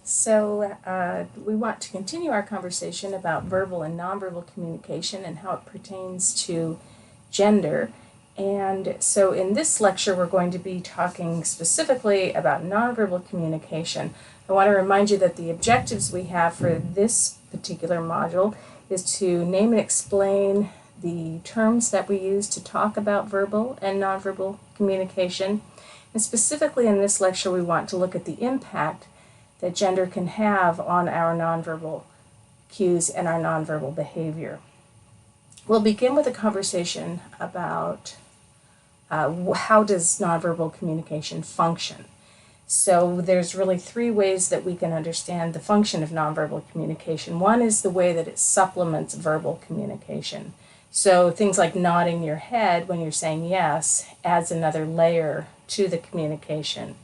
We want to continue our conversation about verbal and nonverbal communication and how it pertains to gender. And so in this lecture, we're going to be talking specifically about nonverbal communication. I want to remind you that the objectives we have for this particular module is to name and explain the terms that we use to talk about verbal and nonverbal communication. And specifically in this lecture, we want to look at the impact that gender can have on our nonverbal cues and our nonverbal behavior. We'll begin with a conversation about how does nonverbal communication function. So there's really three ways that we can understand the function of nonverbal communication. One is the way that it supplements verbal communication. So things like nodding your head when you're saying yes adds another layer to the communication.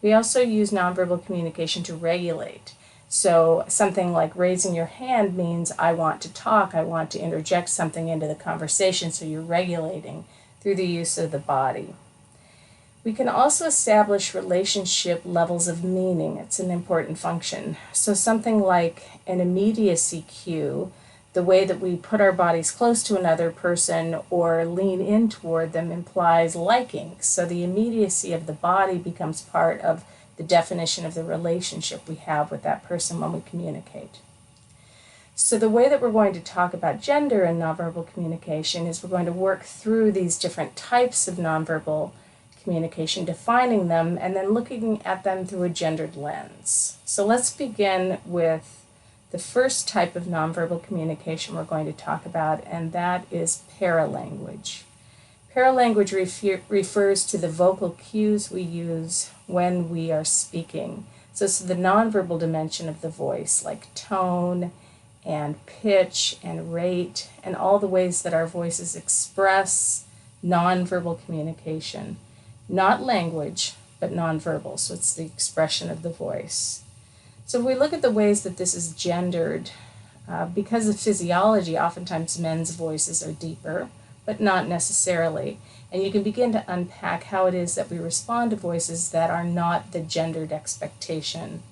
We also use nonverbal communication to regulate. So something like raising your hand means I want to talk, I want to interject something into the conversation, so you're regulating through the use of the body. We can also establish relationship levels of meaning. It's an important function. So something like an immediacy cue, the way that we put our bodies close to another person or lean in toward them implies liking. So the immediacy of the body becomes part of the definition of the relationship we have with that person when we communicate. So the way that we're going to talk about gender and nonverbal communication is we're going to work through these different types of nonverbal communication, defining them, and then looking at them through a gendered lens. So let's begin with the first type of nonverbal communication we're going to talk about, and that is paralanguage. Paralanguage refers to the vocal cues we use when we are speaking. So it's the nonverbal dimension of the voice, like tone and pitch and rate, and all the ways that our voices express nonverbal communication. Not language, but nonverbal, so it's the expression of the voice. So if we look at the ways that this is gendered, because of physiology, oftentimes men's voices are deeper, but not necessarily. And you can begin to unpack how it is that we respond to voices that are not the gendered expectation.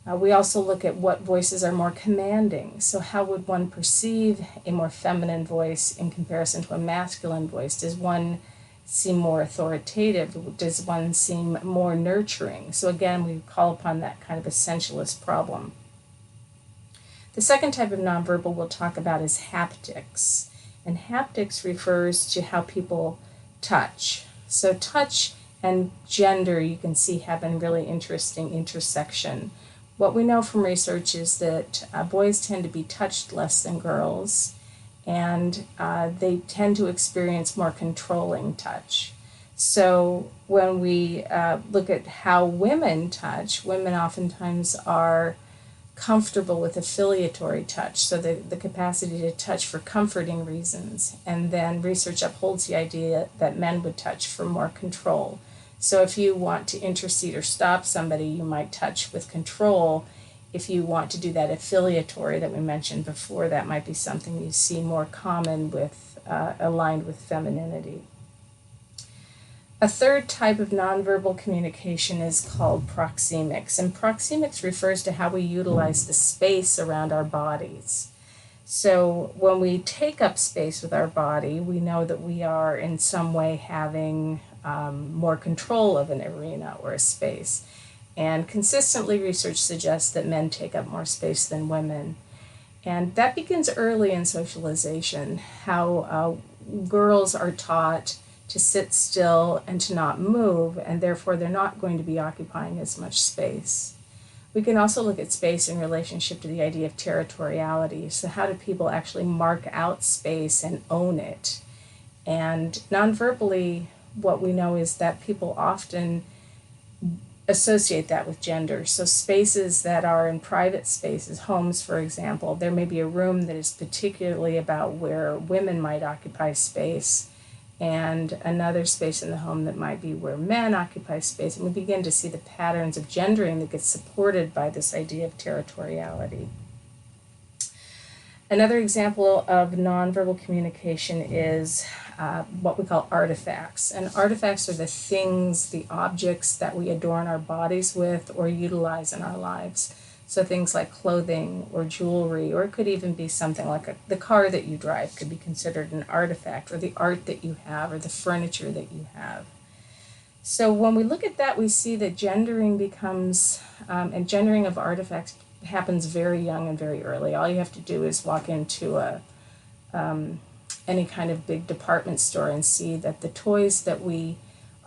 We also look at what voices are more commanding. So how would one perceive a more feminine voice in comparison to a masculine voice? Does one seem more authoritative? Does one seem more nurturing? So again, we call upon that kind of essentialist problem. The second type of nonverbal we'll talk about is haptics. And haptics refers to how people touch. So touch and gender, you can see, have a really interesting intersection. What we know from research is that boys tend to be touched less than girls, and they tend to experience more controlling touch. So when we look at how women touch, women oftentimes are comfortable with affiliatory touch, so the capacity to touch for comforting reasons. And then research upholds the idea that men would touch for more control. So if you want to intercede or stop somebody, you might touch with control. If you want to do that affiliatory that we mentioned before, that might be something you see more common with, aligned with femininity. A third type of nonverbal communication is called proxemics, and proxemics refers to how we utilize the space around our bodies. So when we take up space with our body, we know that we are in some way having more control of an arena or a space. And consistently, research suggests that men take up more space than women. And that begins early in socialization, how girls are taught to sit still and to not move, and therefore they're not going to be occupying as much space. We can also look at space in relationship to the idea of territoriality. So how do people actually mark out space and own it? And nonverbally, what we know is that people often associate that with gender. So spaces that are in private spaces, homes for example, there may be a room that is particularly about where women might occupy space, and another space in the home that might be where men occupy space. And we begin to see the patterns of gendering that get supported by this idea of territoriality. Another example of nonverbal communication is what we call artifacts. And artifacts are the things, the objects that we adorn our bodies with or utilize in our lives. So things like clothing or jewelry, or it could even be something like the car that you drive could be considered an artifact, or the art that you have, or the furniture that you have. So when we look at that, we see that gendering becomes, and gendering of artifacts happens very young and very early. All you have to do is walk into any kind of big department store and see that the toys that we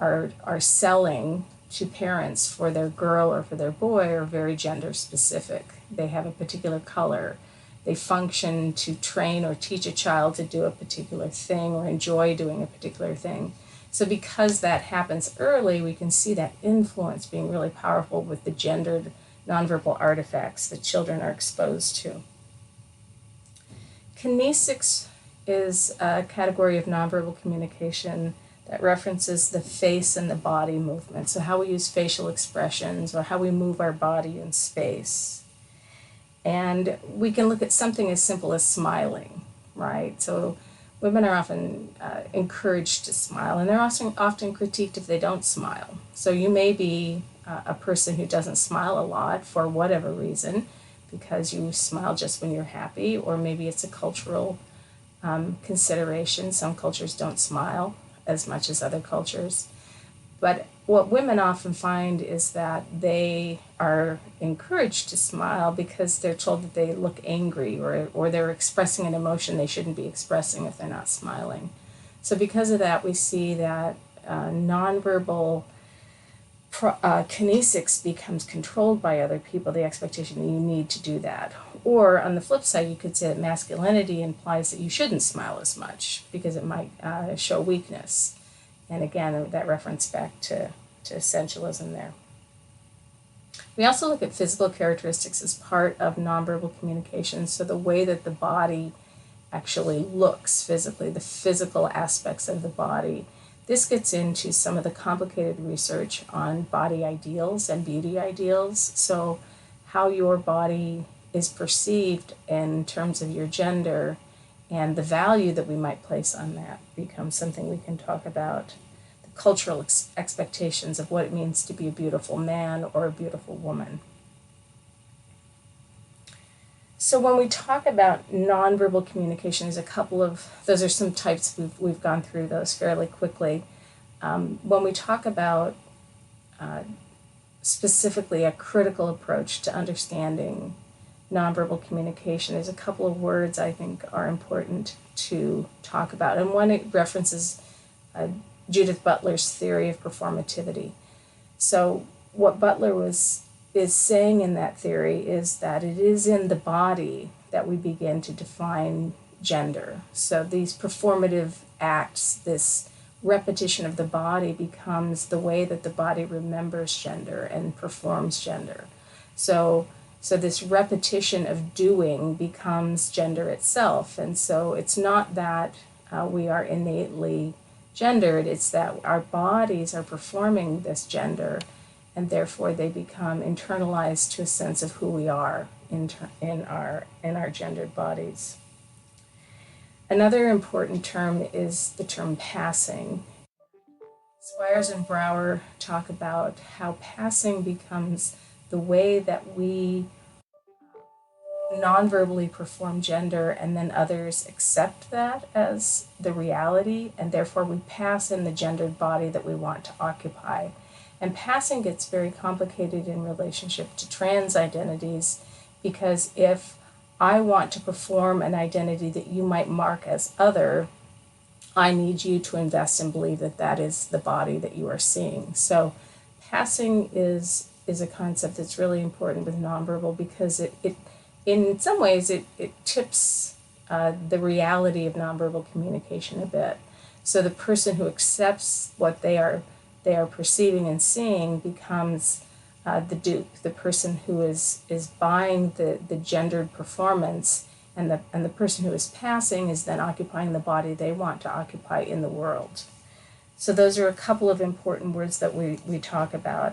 are selling to parents for their girl or for their boy are very gender specific. They have a particular color. They function to train or teach a child to do a particular thing or enjoy doing a particular thing. So because that happens early, we can see that influence being really powerful with the gendered nonverbal artifacts that children are exposed to. Kinesics is a category of nonverbal communication that references the face and the body movement. So how we use facial expressions or how we move our body in space. And we can look at something as simple as smiling, right? So women are often encouraged to smile, and they're often critiqued if they don't smile. So you may be a person who doesn't smile a lot for whatever reason, because you smile just when you're happy, or maybe it's a cultural consideration. Some cultures don't smile as much as other cultures. But what women often find is that they are encouraged to smile because they're told that they look angry, or they're expressing an emotion they shouldn't be expressing if they're not smiling. So because of that, we see that nonverbal kinesics becomes controlled by other people, the expectation that you need to do that. Or on the flip side, you could say that masculinity implies that you shouldn't smile as much because it might show weakness. And again, that reference back to essentialism there. We also look at physical characteristics as part of nonverbal communication. So the way that the body actually looks physically, the physical aspects of the body. This gets into some of the complicated research on body ideals and beauty ideals. So how your body is perceived in terms of your gender and the value that we might place on that becomes something we can talk about. The cultural expectations of what it means to be a beautiful man or a beautiful woman. So when we talk about nonverbal communication, those are some types, we've gone through those fairly quickly. When we talk about specifically a critical approach to understanding nonverbal communication, there's a couple of words I think are important to talk about. And one, it references Judith Butler's theory of performativity. So what Butler is saying in that theory is that it is in the body that we begin to define gender. So these performative acts, this repetition of the body becomes the way that the body remembers gender and performs gender. So this repetition of doing becomes gender itself. And so it's not that we are innately gendered, it's that our bodies are performing this gender, and therefore they become internalized to a sense of who we are in our gendered bodies. Another important term is the term passing. Squires and Brower talk about how passing becomes the way that we non-verbally perform gender, and then others accept that as the reality, and therefore we pass in the gendered body that we want to occupy. And passing gets very complicated in relationship to trans identities, because if I want to perform an identity that you might mark as other, I need you to invest and believe that that is the body that you are seeing. So passing is a concept that's really important with nonverbal, because it in some ways it tips the reality of nonverbal communication a bit. So the person who accepts what they are perceiving and seeing becomes the dupe, the person who is buying the gendered performance, and the person who is passing is then occupying the body they want to occupy in the world. So those are a couple of important words that we talk about.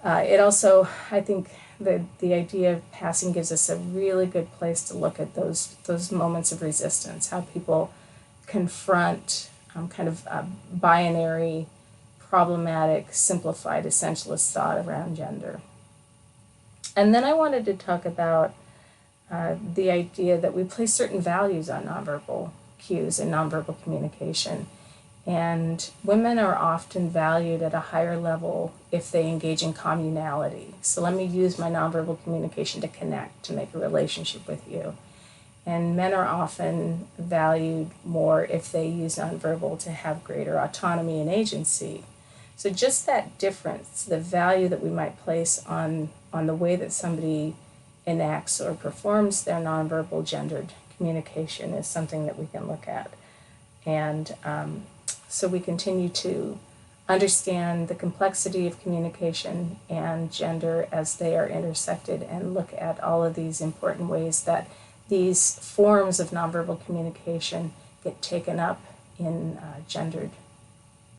It also, I think, the idea of passing gives us a really good place to look at those moments of resistance, how people confront binary, problematic, simplified, essentialist thought around gender. And then I wanted to talk about the idea that we place certain values on nonverbal cues and nonverbal communication. And women are often valued at a higher level if they engage in communality. So let me use my nonverbal communication to connect, to make a relationship with you. And men are often valued more if they use nonverbal to have greater autonomy and agency. So just that difference, the value that we might place on the way that somebody enacts or performs their nonverbal gendered communication is something that we can look at. And so we continue to understand the complexity of communication and gender as they are intersected, and look at all of these important ways that these forms of nonverbal communication get taken up in gendered